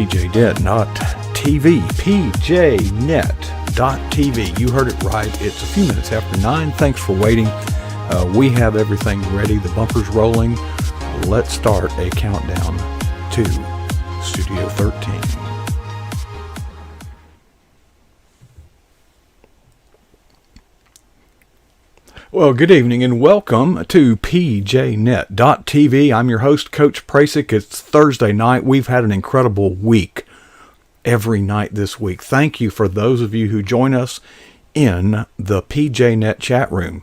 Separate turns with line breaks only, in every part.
pjnet.tv, pjnet.tv. You heard it right. It's a few minutes after 9. Thanks for waiting. We have everything ready. The bumper's rolling. Let's start a countdown to Studio 13. Well, good evening and welcome to pjnet.tv. I'm your host, Coach Prasic. It's Thursday night. We've had an incredible week every night this week. Thank you for those of you who join us in the PJNet chat room,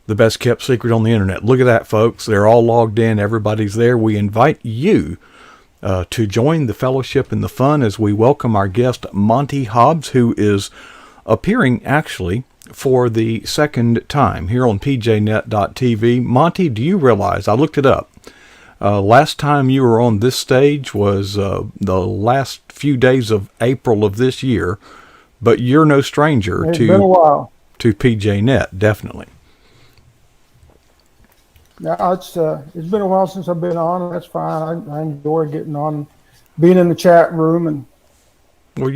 the best kept secret on the internet. Look at that, folks. They're all logged in. Everybody's there. We invite you to join the fellowship and the fun as we welcome our guest, Monty Hobbs, who is appearing actually for the second time here on pjnet.tv. Monty, do you realize, I looked it up, last time you were on this stage was the last few days of April of this year, but you're no stranger
It's been a while.
to PJNet, definitely.
Yeah, it's been a while since I've been on, and that's fine. I enjoy getting on, being in the chat room and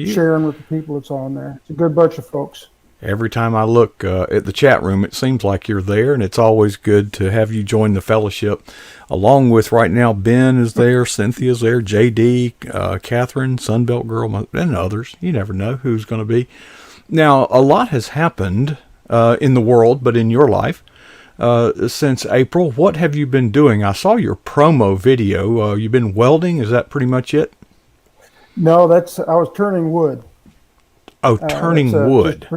sharing with the people that's on there. It's a good bunch of folks.
Every time I look at the chat room, it seems like you're there, and it's always good to have you join the fellowship. Along with right now, Ben is there, Cynthia's there, JD, Catherine, Sunbelt Girl, and others. You never know who's going to be. Now, a lot has happened in the world, but in your life since April. What have you been doing? I saw your promo video. You've been welding. Is that pretty much it?
No, I was turning wood.
Oh, turning wood.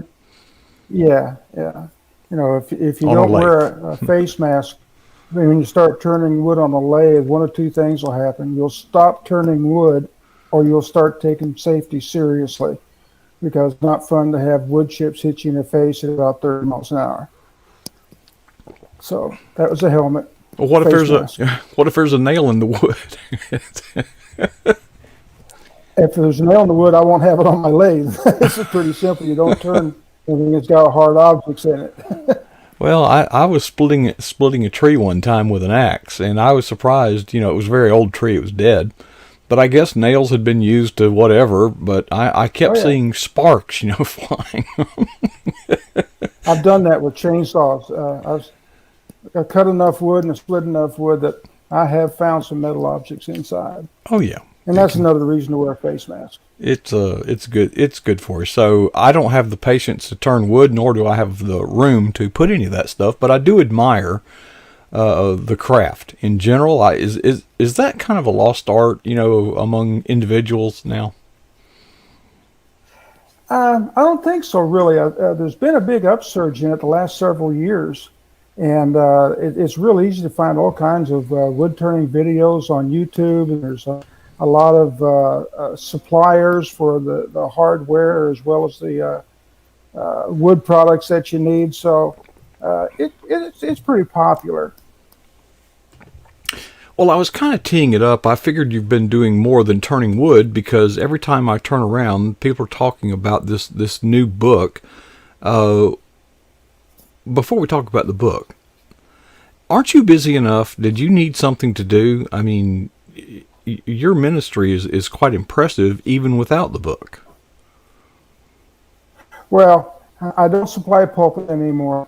Yeah. You know, if you don't wear a face mask, when you start turning wood on a lathe, one of two things will happen. You'll stop turning wood, or you'll start taking safety seriously, because it's not fun to have wood chips hit you in the face at about 30 miles an hour. So that was a helmet.
Well, what if there's a nail in the wood?
If there's a nail in the wood, I won't have it on my lathe. This is pretty simple. You don't turn anything that's got hard objects in it.
Well, I was splitting a tree one time with an axe, and I was surprised. You know, it was a very old tree. It was dead. But I guess nails had been used to whatever, but I kept seeing sparks, flying.
I've done that with chainsaws. I cut enough wood and split enough wood that I have found some metal objects inside.
Oh, yeah.
And that's another reason to wear a face mask.
It's good. It's good for you. So I don't have the patience to turn wood, nor do I have the room to put any of that stuff. But I do admire the craft in general. Is that kind of a lost art, among individuals now?
I don't think so, really. There's been a big upsurge in it the last several years. And it's really easy to find all kinds of wood turning videos on YouTube. And there's a lot of suppliers for the hardware as well as the wood products that you need. So it's pretty popular.
Well, I was kind of teeing it up. I figured you've been doing more than turning wood, because every time I turn around, people are talking about this new book. Before we talk about the book, aren't you busy enough? Did you need something to do? I mean, your ministry is quite impressive even without the book.
Well, I don't supply a pulpit anymore.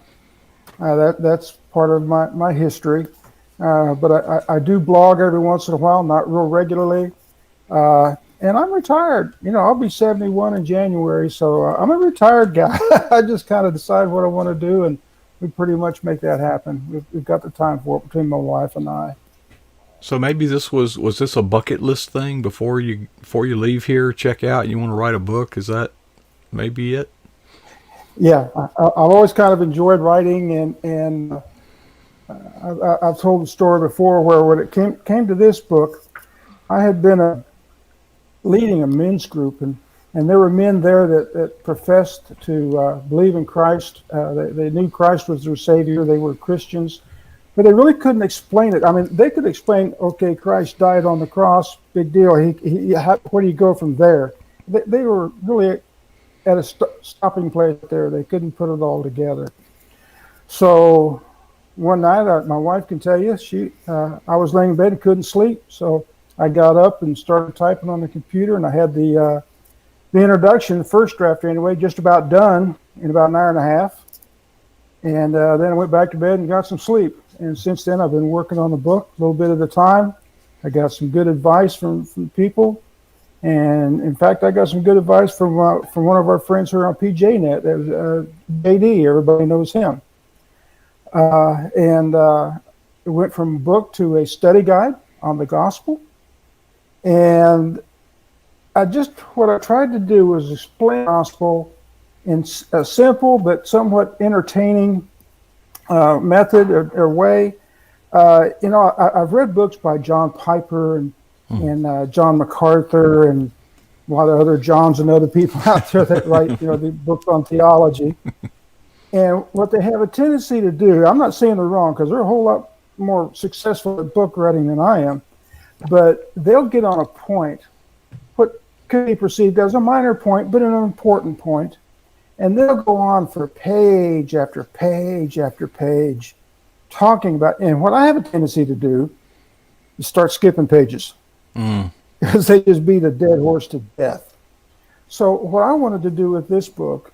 That's part of my history. But I do blog every once in a while, not real regularly. And I'm retired. I'll be 71 in January, so I'm a retired guy. I just kind of decide what I want to do, and we pretty much make that happen. We've got the time for it between my wife and I.
So maybe was this a bucket list thing before you leave here? Check out. You want to write a book? Is that maybe it?
Yeah, I've always kind of enjoyed writing, and I've told the story before where when it came to this book, I had been leading a men's group, and there were men there that professed to believe in Christ. They knew Christ was their Savior. They were Christians, but they really couldn't explain it. I mean, they could explain, okay, Christ died on the cross, big deal. Where do you go from there? They were really at a stopping place there. They couldn't put it all together. So one night, my wife can tell you, I was laying in bed and couldn't sleep. So I got up and started typing on the computer, and I had the introduction, the first draft anyway, just about done in about an hour and a half. And then I went back to bed and got some sleep. And since then, I've been working on the book a little bit at a time. I got some good advice from people. And in fact, I got some good advice from one of our friends here on PJNet, JD. Everybody knows him. It went from a book to a study guide on the gospel. And what I tried to do was explain the gospel in a simple but somewhat entertaining method or way. I've read books by John Piper and John MacArthur and a lot of other Johns and other people out there that write, the books on theology. And what they have a tendency to do, I'm not saying they're wrong because they're a whole lot more successful at book writing than I am, but they'll get on a point, what could be perceived as a minor point, but an important point, and they'll go on for page after page after page talking about, and what I have a tendency to do is start skipping pages because they just beat a dead horse to death. So what I wanted to do with this book,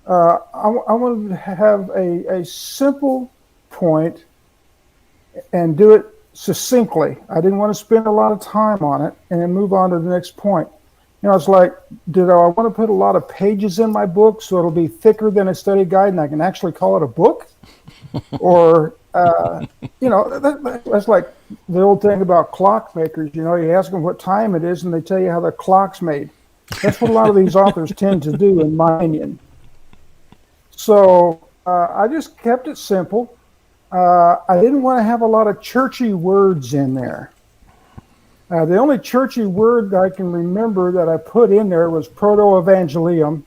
I wanted to have a simple point and do it succinctly. I didn't want to spend a lot of time on it and then move on to the next point. It's like, I want to put a lot of pages in my book so it'll be thicker than a study guide and I can actually call it a book? Or, that's like the old thing about clockmakers. You ask them what time it is and they tell you how the clock's made. That's what a lot of these authors tend to do, in my opinion. So I just kept it simple. I didn't want to have a lot of churchy words in there. The only churchy word that I can remember that I put in there was proto-evangelium,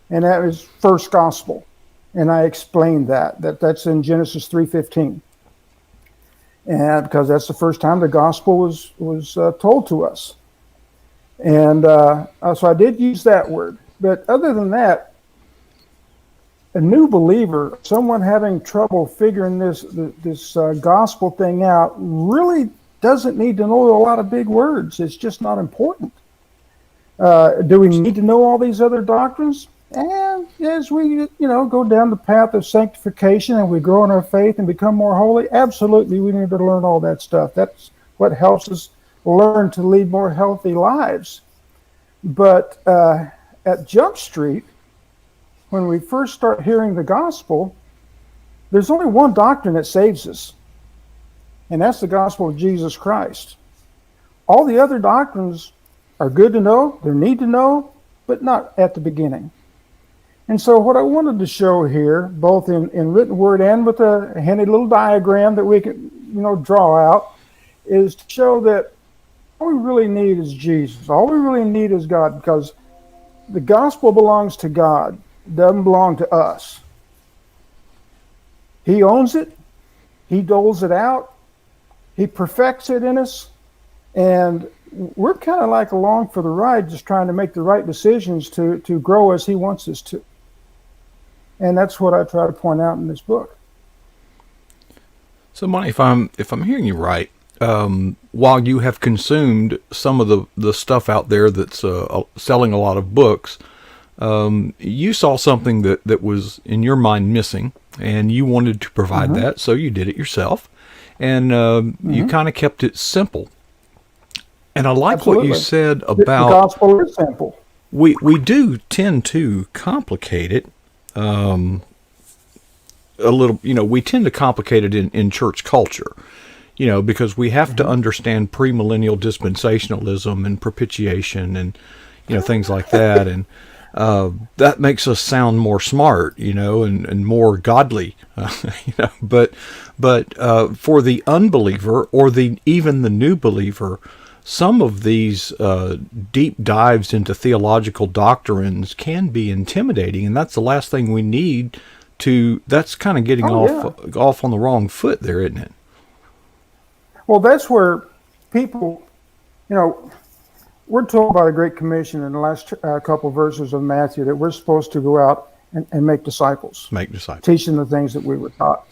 and that was first gospel. And I explained that's in Genesis 3:15. And because that's the first time the gospel was told to us. And so I did use that word. But other than that, a new believer, someone having trouble figuring this gospel thing out, really doesn't need to know a lot of big words. It's just not important. Do we need to know all these other doctrines? And as we, go down the path of sanctification and we grow in our faith and become more holy, absolutely we need to learn all that stuff. That's what helps us learn to lead more healthy lives. But at Jump Street, when we first start hearing the gospel, there's only one doctrine that saves us, and that's the gospel of Jesus Christ. All the other doctrines are good to know, they're need to know, but not at the beginning. And so what I wanted to show here, both in written word and with a handy little diagram that we can, draw out, is to show that all we really need is Jesus. All we really need is God, because the gospel belongs to God. It doesn't belong to us. He owns it. He doles it out. He perfects it in us. And we're kind of like along for the ride, just trying to make the right decisions to grow as he wants us to. And that's what I try to point out in this book.
So, Monty, if I'm hearing you right, while you have consumed some of the stuff out there that's selling a lot of books, you saw something that was in your mind missing, and you wanted to provide that, so you did it yourself, and you kind of kept it simple. And I like
Absolutely.
What you said about
the gospel is simple.
We do tend to complicate it. A little, we tend to complicate it in church culture, because we have to understand premillennial dispensationalism and propitiation and, things like that. And that makes us sound more smart, and more godly, but for the unbeliever or even the new believer, some of these deep dives into theological doctrines can be intimidating, and that's the last thing we need to. That's kind of getting off on the wrong foot there, isn't it?
Well, that's where people, we're told by the Great Commission in the last couple verses of Matthew that we're supposed to go out and make disciples. Teach them the things that we were taught.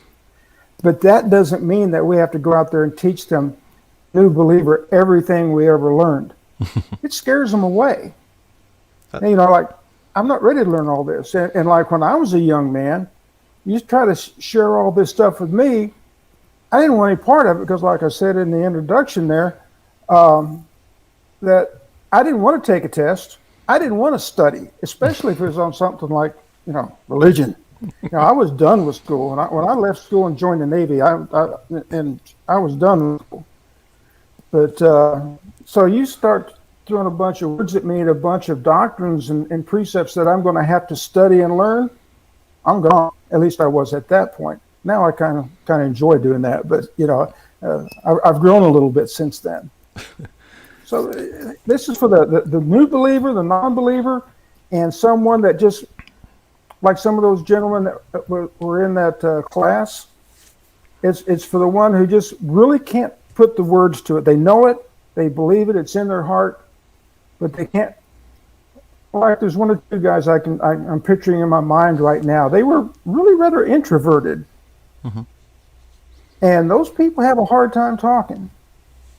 But that doesn't mean that we have to go out there and teach them new believer everything we ever learned. It scares them away. And, like, I'm not ready to learn all this. And like when I was a young man, you try to share all this stuff with me. I didn't want any part of it because, like I said in the introduction there, that I didn't want to take a test. I didn't want to study, especially if it was on something like, religion. I was done with school. When I left school and joined the Navy, I was done with school. But so you start throwing a bunch of words at me and a bunch of doctrines and precepts that I'm going to have to study and learn, I'm gone. At least I was at that point. Now I kind of enjoy doing that, but I've grown a little bit since then. So this is for the new believer, the non-believer, and someone that just, like some of those gentlemen that were in that class, it's for the one who just really can't put the words to it. They know it, they believe it, it's in their heart, but they can't. Like there's one or two guys I'm picturing in my mind right now. They were really rather introverted. Mm-hmm. And those people have a hard time talking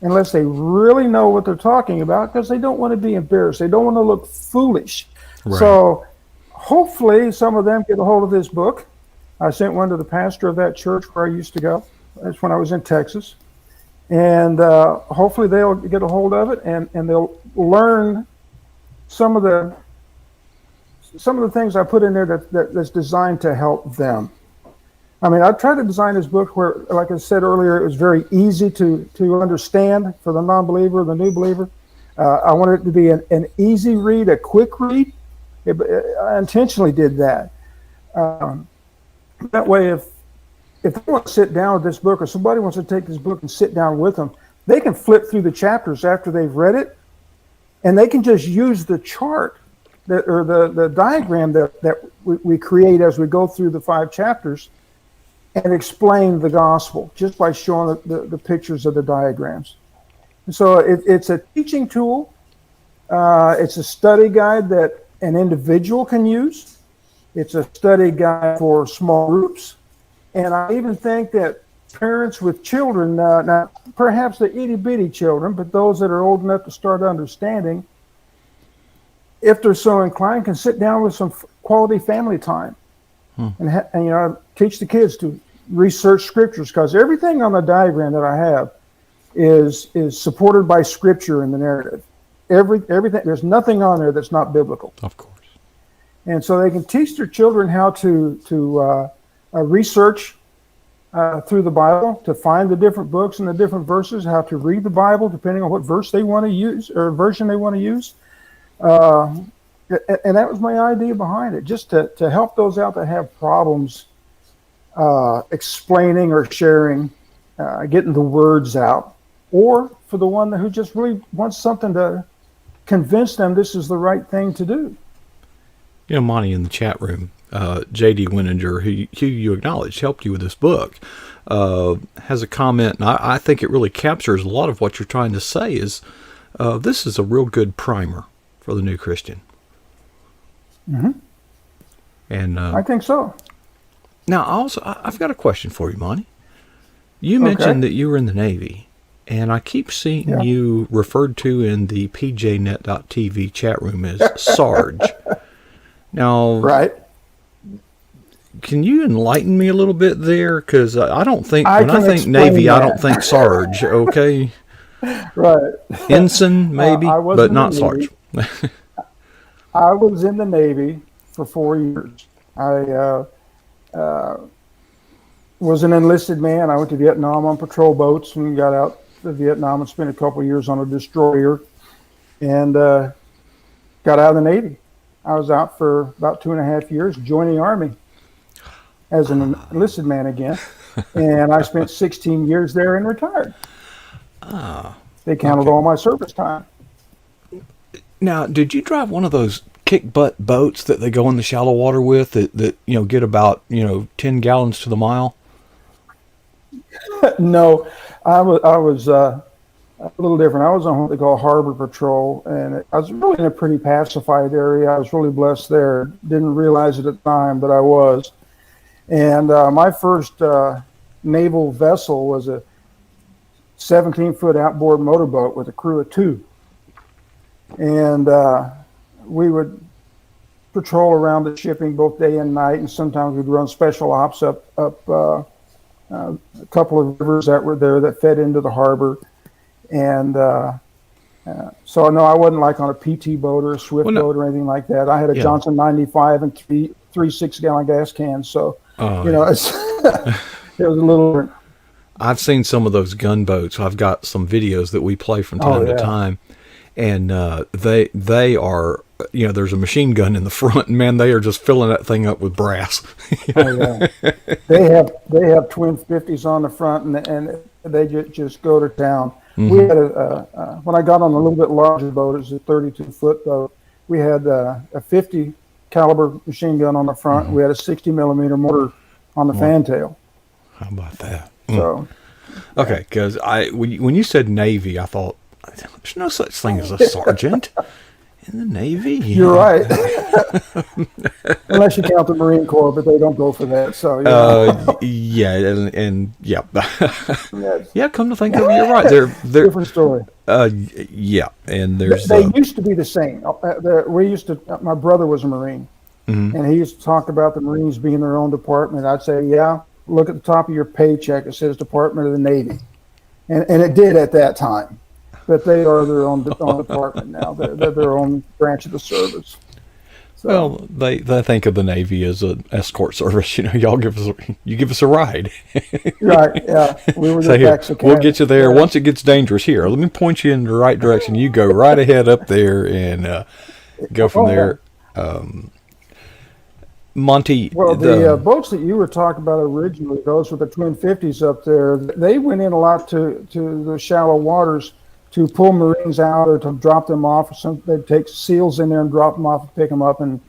unless they really know what they're talking about, because they don't want to be embarrassed. They don't want to look foolish. Right. So hopefully some of them get a hold of this book. I sent one to the pastor of that church where I used to go. That's when I was in Texas. And hopefully they'll get a hold of it and they'll learn some of the things I put in there that's designed to help them. I mean, I tried to design this book where, like I said earlier, it was very easy to understand for the non-believer, the new believer. I wanted it to be an easy read, a quick read. I intentionally did that. That way, if they want to sit down with this book, or somebody wants to take this book and sit down with them, they can flip through the chapters after they've read it, and they can just use the chart or the diagram that we create as we go through the 5 chapters and explain the gospel just by showing the pictures of the diagrams. And so it's a teaching tool. It's a study guide that an individual can use. It's a study guide for small groups. And I even think that parents with children, now perhaps the itty-bitty children, but those that are old enough to start understanding, if they're so inclined, can sit down with some quality family time and teach the kids to research scriptures, because everything on the diagram that I have is supported by scripture in the narrative. Everything, there's nothing on there that's not biblical.
Of course.
And so they can teach their children how to research through the Bible, to find the different books and the different verses, how to read the Bible depending on what verse they want to use or version they want to use. And that was my idea behind it, just to help those out that have problems explaining or sharing, getting the words out, or for the one who just really wants something to convince them this is the right thing to do.
Monty, in the chat room, J.D. Winninger, who you acknowledged helped you with this book, has a comment, and I think it really captures a lot of what you're trying to say, is this is a real good primer for the new Christian.
Mm-hmm.
And
I think so.
Now, I've got a question for you, Monty. You mentioned that you were in the Navy, and I keep seeing you referred to in the pjnet.tv chat room as Sarge. Now,
right.
Can you enlighten me a little bit there? Because I don't think, when I think Navy, that. I don't think Sarge, okay?
Right.
Ensign, maybe, but not Sarge.
I was in the Navy for 4 years. I was an enlisted man. I went to Vietnam on patrol boats and got out to Vietnam and spent a couple of years on a destroyer and got out of the Navy. I was out for about 2.5 years, joined the Army as an enlisted man again. And I spent 16 years there and retired. They counted all my service time.
Now, did you drive one of those kick-butt boats that they go in the shallow water with that get about 10 gallons to the mile?
No, I was a little different. I was on what they call harbor patrol, and I was really in a pretty pacified area. I was really blessed there. Didn't realize it at the time, but I was. And my first naval vessel was a 17-foot outboard motorboat with a crew of 2. And we would patrol around the shipping both day and night, and sometimes we'd run special ops up a couple of rivers that were there that fed into the harbor. And so no, I wasn't like on a PT boat or a Swift boat or anything like that. I had a Johnson 95 and three 6-gallon gas cans. So it's it was a little different.
I've seen some of those gunboats. I've got some videos that we play from time to time, and they are, there's a machine gun in the front, and man, they are just filling that thing up with brass.
They have twin 50s on the front, and they just go to town. Mm-hmm. We had when I got on a little bit larger boat, it was a 32-foot boat. We had a 50 caliber machine gun on the front. Mm-hmm. We had a 60 millimeter mortar on the fantail.
How about that?
So,
okay, because when you said Navy, I thought there's no such thing as a sergeant in the Navy.
You're right, unless you count the Marine Corps, but they don't go for that. So yeah. Come to think of it, you're right. They're different story.
And there's
they used to be the same. My brother was a Marine, and he used to talk about the Marines being their own department. I'd say, yeah. Look at the top of your paycheck. It says Department of the Navy, and it did at that time. But they are their own department now. They're their own branch of the service. So,
well, they think of the Navy as an escort service. You give us a ride.
Right? Yeah, we were just
we'll get you there. Once it gets dangerous, here, let me point you in the right direction. You go right ahead up there and go from there. Monty,
well, the boats that you were talking about originally, those were the twin 50s up there. They went in a lot to the shallow waters to pull Marines out or to drop them off. They'd take SEALs in there and drop them off and pick them up, and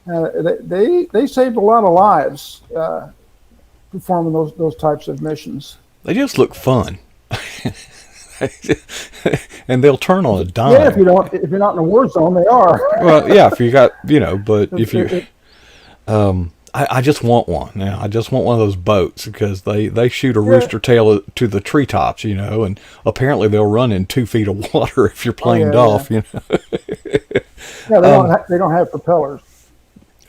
they saved a lot of lives performing those types of missions.
They just look fun, and they'll turn on a dime.
Yeah, if you're not in a war zone, they are.
Well, yeah, if you got but if you. I just want one now. I just want one of those boats because they shoot a rooster tail to the treetops, and apparently they'll run in 2 feet of water if you're planed off,
Yeah, they don't have propellers.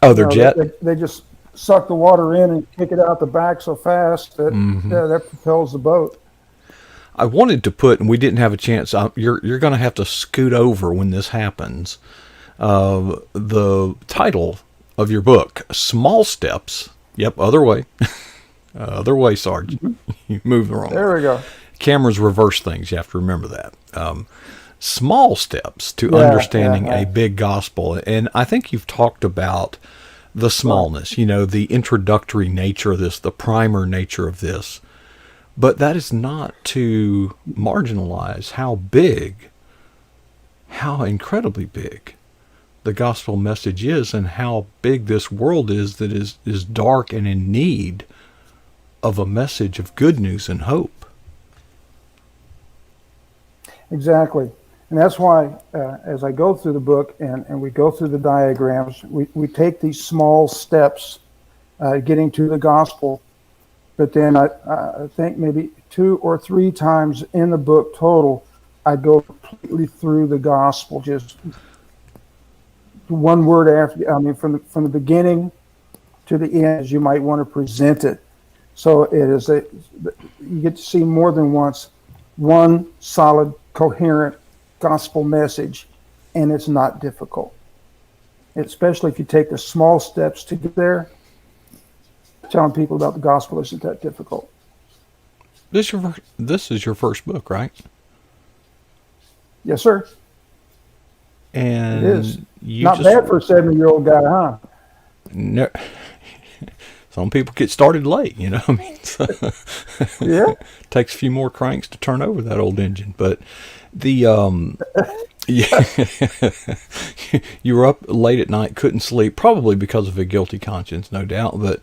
Oh, they're jet?
They just suck the water in and kick it out the back so fast that that propels the boat.
I wanted to put, and we didn't have a chance. You're going to have to scoot over when this happens. The title of your book, Small Steps. Yep, other way. Other way, Sarge. You moved the wrong way.
There we go.
Cameras reverse things. You have to remember that. Small steps to understanding a big gospel. And I think you've talked about the smallness, the introductory nature of this, the primer nature of this. But that is not to marginalize how incredibly big the gospel message is, and how big this world is that is dark and in need of a message of good news and hope. Exactly.
And that's why as I go through the book and we go through the diagrams, we take these small steps getting to the gospel. But then I think maybe 2 or 3 times in the book total, I go completely through the gospel, just one word after, from the beginning to the end, as you might want to present it. So it is you get to see more than once one solid, coherent gospel message, and it's not difficult. Especially if you take the small steps to get there. Telling people about the gospel isn't that difficult.
This is your first book, right?
Yes, sir.
And
it is. Not bad for a 70-year-old guy, huh?
No. Some people get started late, So
yeah.
Takes a few more cranks to turn over that old engine. But the you were up late at night, couldn't sleep, probably because of a guilty conscience, no doubt. But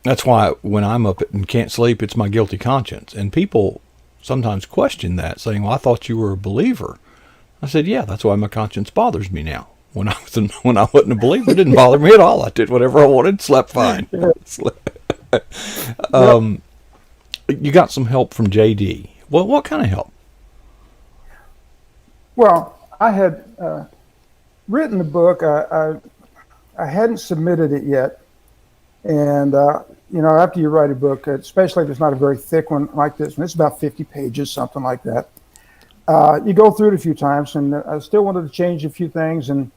that's why when I'm up and can't sleep, it's my guilty conscience. And people sometimes question that, saying, "Well, I thought you were a believer." I said, "Yeah, that's why my conscience bothers me now. When I wasn't a believer, it didn't bother me at all. I did whatever I wanted, slept fine." you got some help from JD. Well, what kind of help?
Well, I had written the book. I hadn't submitted it yet, and after you write a book, especially if it's not a very thick one like this one, it's about 50 pages, something like that. You go through it a few times, and I still wanted to change a few things, and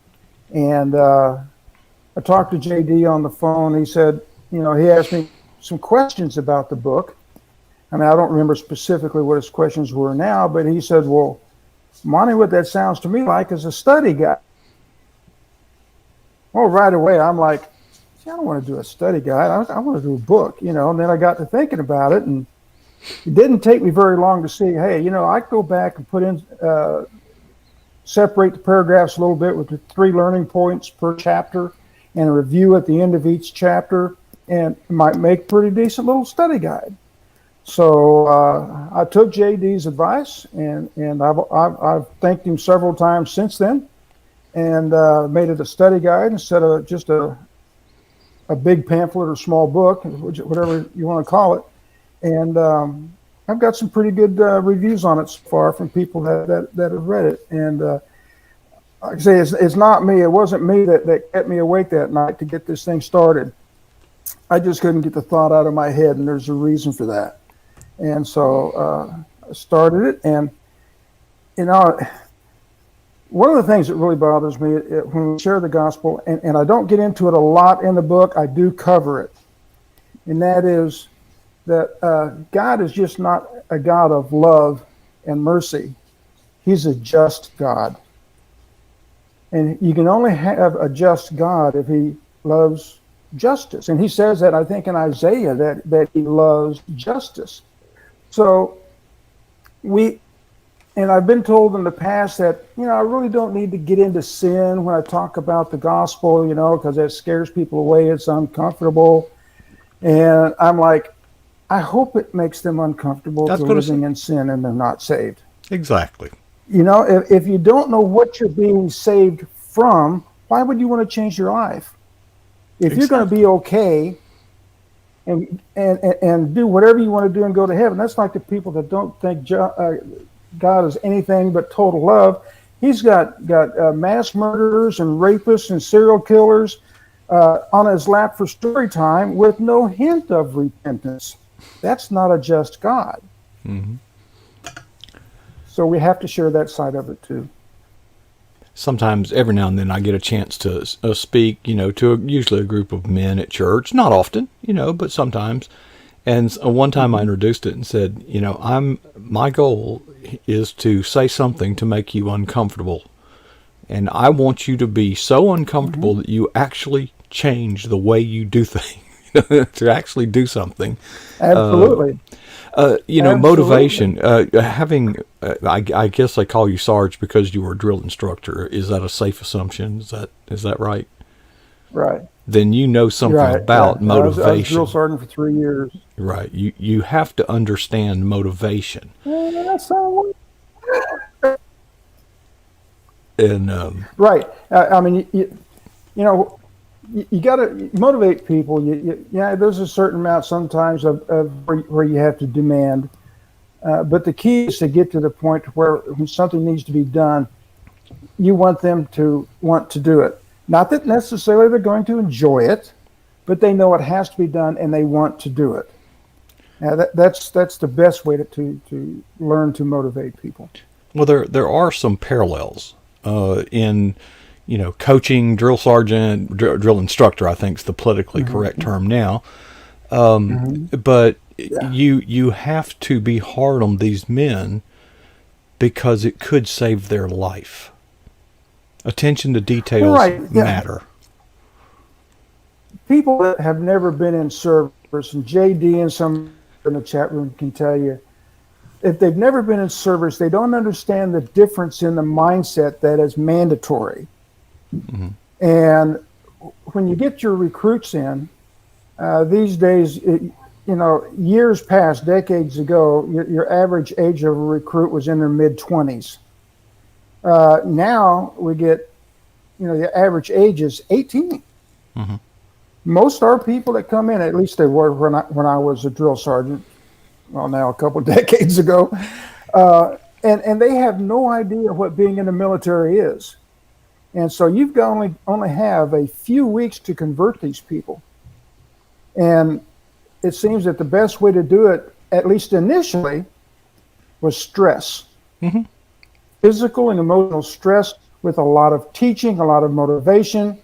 I talked to JD on the phone. He said, he asked me some questions about the book. I mean, I don't remember specifically what his questions were now, but he said, well, Monty, what that sounds to me like is a study guide. Well, right away, I'm like, see, I don't want to do a study guide. I want to do a book, and then I got to thinking about it, and it didn't take me very long to see, hey, I could go back and put in, separate the paragraphs a little bit with the 3 learning points per chapter and a review at the end of each chapter, and it might make a pretty decent little study guide. So I took JD's advice, and I've thanked him several times since then, and made it a study guide instead of just a big pamphlet or small book, whatever you want to call it. And I've got some pretty good reviews on it so far from people that have read it. And like I say, it's not me. It wasn't me that kept me awake that night to get this thing started. I just couldn't get the thought out of my head, and there's a reason for that. And so I started it, and one of the things that really bothers me when we share the gospel, and I don't get into it a lot in the book, I do cover it, and that is that God is just not a God of love and mercy. He's a just God. And you can only have a just God if he loves justice. And he says that, I think, in Isaiah, that he loves justice. So and I've been told in the past that, I really don't need to get into sin when I talk about the gospel, because that scares people away. It's uncomfortable. And I'm like, I hope it makes them uncomfortable to living in sin and they're not saved.
Exactly.
If you don't know what you're being saved from, why would you want to change your life? If you're going to be okay and do whatever you want to do and go to heaven, that's like the people that don't think God is anything but total love. He's got mass murderers and rapists and serial killers on his lap for story time with no hint of repentance. That's not a just God.
Mm-hmm.
So we have to share that side of it too.
Sometimes, every now and then, I get a chance to speak, to usually a group of men at church. Not often, but sometimes. And one time I introduced it and said, my goal is to say something to make you uncomfortable. And I want you to be so uncomfortable that you actually change the way you do things, to actually do something.
Absolutely.
Absolutely. Motivation, having, I guess they call you Sarge because you were a drill instructor. Is that a safe assumption? Is that right?
Right.
Then something about motivation.
I was drill sergeant for 3 years.
Right. You have to understand motivation. And
right. I mean, you got to motivate people. There's a certain amount sometimes of where you have to demand, but the key is to get to the point where when something needs to be done, you want them to want to do it. Not that necessarily they're going to enjoy it, but they know it has to be done and they want to do it. Now that's the best way to learn to motivate people.
Well, there are some parallels in coaching, drill sergeant, drill instructor, I think is the politically correct term now. But you have to be hard on these men because it could save their life. Attention to details matter. People
that have never been in service, and JD and some in the chat room can tell you, if they've never been in service, they don't understand the difference in the mindset that is mandatory. Mm-hmm. And when you get your recruits in, these days, years past, decades ago, your average age of a recruit was in their mid-20s. Now we get, the average age is 18. Mm-hmm. Most of our people that come in, at least they were when I was a drill sergeant, well, now a couple of decades ago, and they have no idea what being in the military is. And so you've got only have a few weeks to convert these people. And it seems that the best way to do it, at least initially, was stress.
Mm-hmm.
Physical and emotional stress with a lot of teaching, a lot of motivation.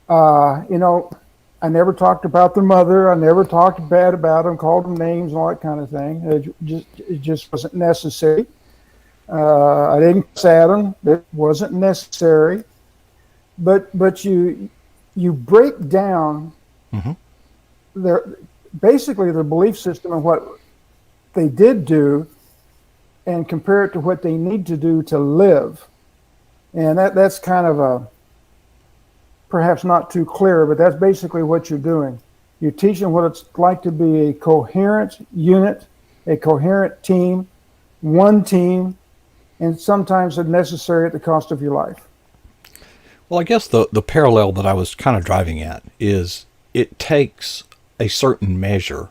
I never talked about their mother. I never talked bad about them, called them names and all that kind of thing. It just wasn't necessary. I didn't sad them. It wasn't necessary. But you break down
Mm-hmm.
their belief system and what they did do, and compare it to what they need to do to live. And that's kind of perhaps not too clear, but that's basically what you're doing. You're teaching what it's like to be a coherent unit, a coherent team, one team, and sometimes it's necessary at the cost of your life.
Well, I guess the parallel that I was kind of driving at is it takes a certain measure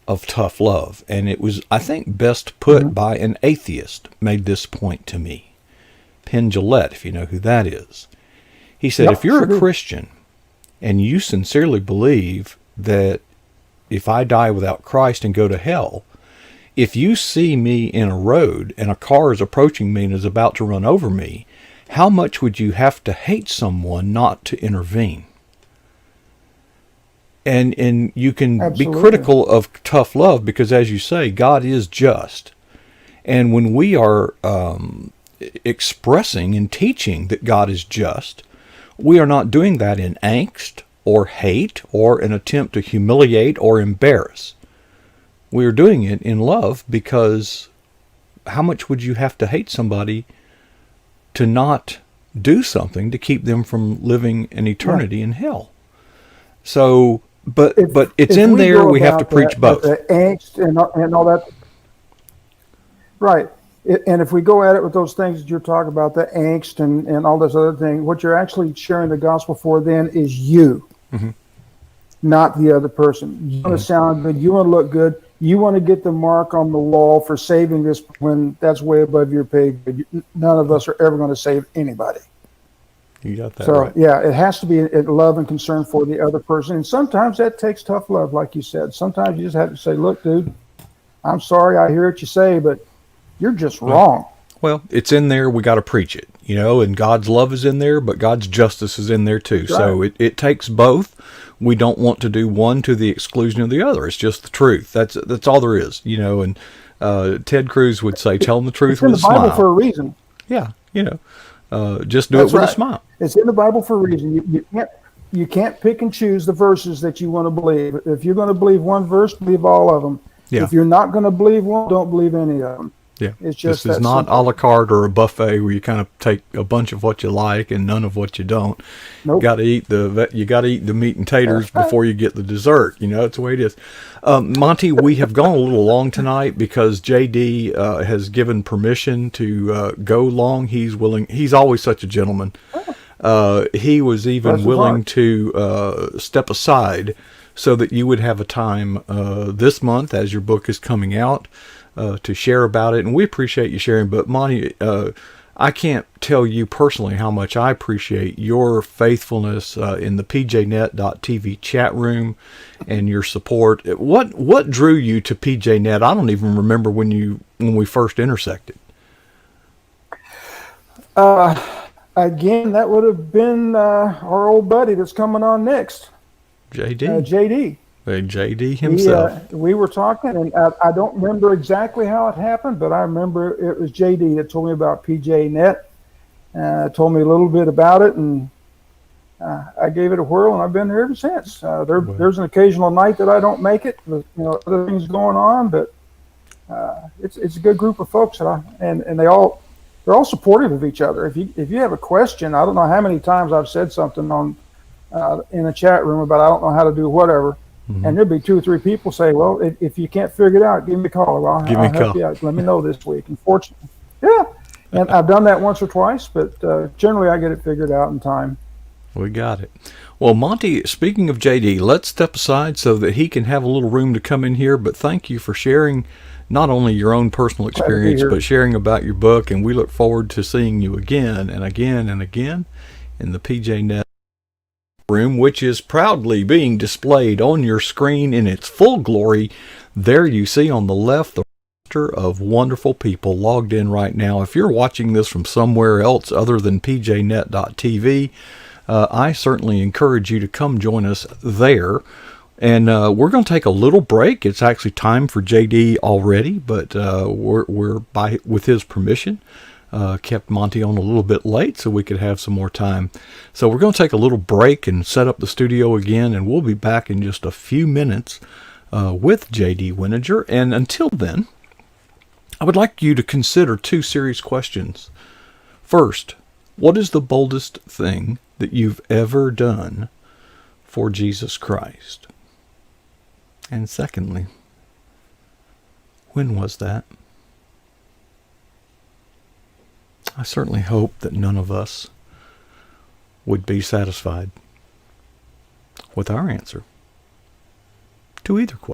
of tough love. And it was, I think, best put
Mm-hmm.
by an atheist made this point to me. Penn Jillette, if you know who that is. He said,
Yep,
if you're
sure
a Christian and you sincerely believe that if I die without Christ and go to hell, if you see me in a road and a car is approaching me and is about to run over me, how much would you have to hate someone not to intervene? And you can
Absolutely.
be critical of tough love because, as you say, God is just. And when we are expressing and teaching that God is just, we are not doing that in angst or hate or an attempt to humiliate or embarrass. We are doing it in love because how much would you have to hate somebody to not do something to keep them from living an eternity in hell? So, but it's in there. We have to preach both.
The angst and all that. Right. And if we go at it with those things that you're talking about, the angst and all this other thing, what you're actually sharing the gospel for then is you,
Mm-hmm.
not the other person. You want to sound good. You want to look good. You want to get the mark on the wall for saving this when that's way above your pay grade. None of us are ever going to save anybody.
You got that
So,
right.
yeah, it has to be a love and concern for the other person. And sometimes that takes tough love, like you said. Sometimes you just have to say, look, dude, I'm sorry I hear what you say, but you're just wrong.
Well, it's in there. We got to preach it, and God's love is in there, but God's justice is in there too.
Right.
So it takes both. We don't want to do one to the exclusion of the other. It's just the truth. That's all there is, And Ted Cruz would say, "Tell them the truth with a smile."
It's in the Bible for a reason.
Yeah, just do it with a smile.
It's in the Bible for a reason. You can't pick and choose the verses that you want to believe. If you're going to believe one verse, believe all of them.
Yeah.
If you're not going to believe one, don't believe any of them.
Yeah,
It's just
this is
that
not
simple.
a la carte or a buffet where you kind of take a bunch of what you like and none of what you don't.
Nope.
You got to eat the meat and taters
That's right.
before you get the dessert. It's the way it is. Monty, we have gone a little long tonight because JD has given permission to go long. He's willing. He's always such a gentleman. He was even
Bless his
willing
heart.
to step aside so that you would have a time this month as your book is coming out. To share about it, and we appreciate you sharing. But Monty, I can't tell you personally how much I appreciate your faithfulness in the pjnet.tv chat room and your support. What drew you to PJNet? I don't even remember when we first intersected.
Again, that would have been our old buddy that's coming on next,
JD,
JD.
JD himself.
We were talking, and I don't remember exactly how it happened, but I remember it was JD that told me about PJNet, told me a little bit about it, and I gave it a whirl, and I've been there ever since. There's an occasional night that I don't make it, with, other things going on, but it's a good group of folks, and they're all supportive of each other. If you have a question, I don't know how many times I've said something on in a chat room about I don't know how to do whatever. Mm-hmm. And there'll be 2 or 3 people say, well, if you can't figure it out, give me a call. Well, I'll help you out. Let me know this week. Unfortunately, yeah. And I've done that once or twice, but generally I get it figured out in time.
We got it. Well, Monty, speaking of JD, let's step aside so that he can have a little room to come in here. But thank you for sharing not only your own personal
Glad to be
experience,
here.
but sharing about your book. And we look forward to seeing you again and again and again in the PJNet room, which is proudly being displayed on your screen in its full glory. There you see on the left the roster of wonderful people logged in right now. If you're watching this from somewhere else other than pjnet.tv, I certainly encourage you to come join us there. And we're going to take a little break. It's actually time for JD already, but we're with his permission, kept Monty on a little bit late so we could have some more time. So we're going to take a little break and set up the studio again, and we'll be back in just a few minutes with JD Wininger. And until then, I would like you to consider two serious questions. First, what is the boldest thing that you've ever done for Jesus Christ? And secondly, when was that? I certainly hope that none of us would be satisfied with our answer to either question.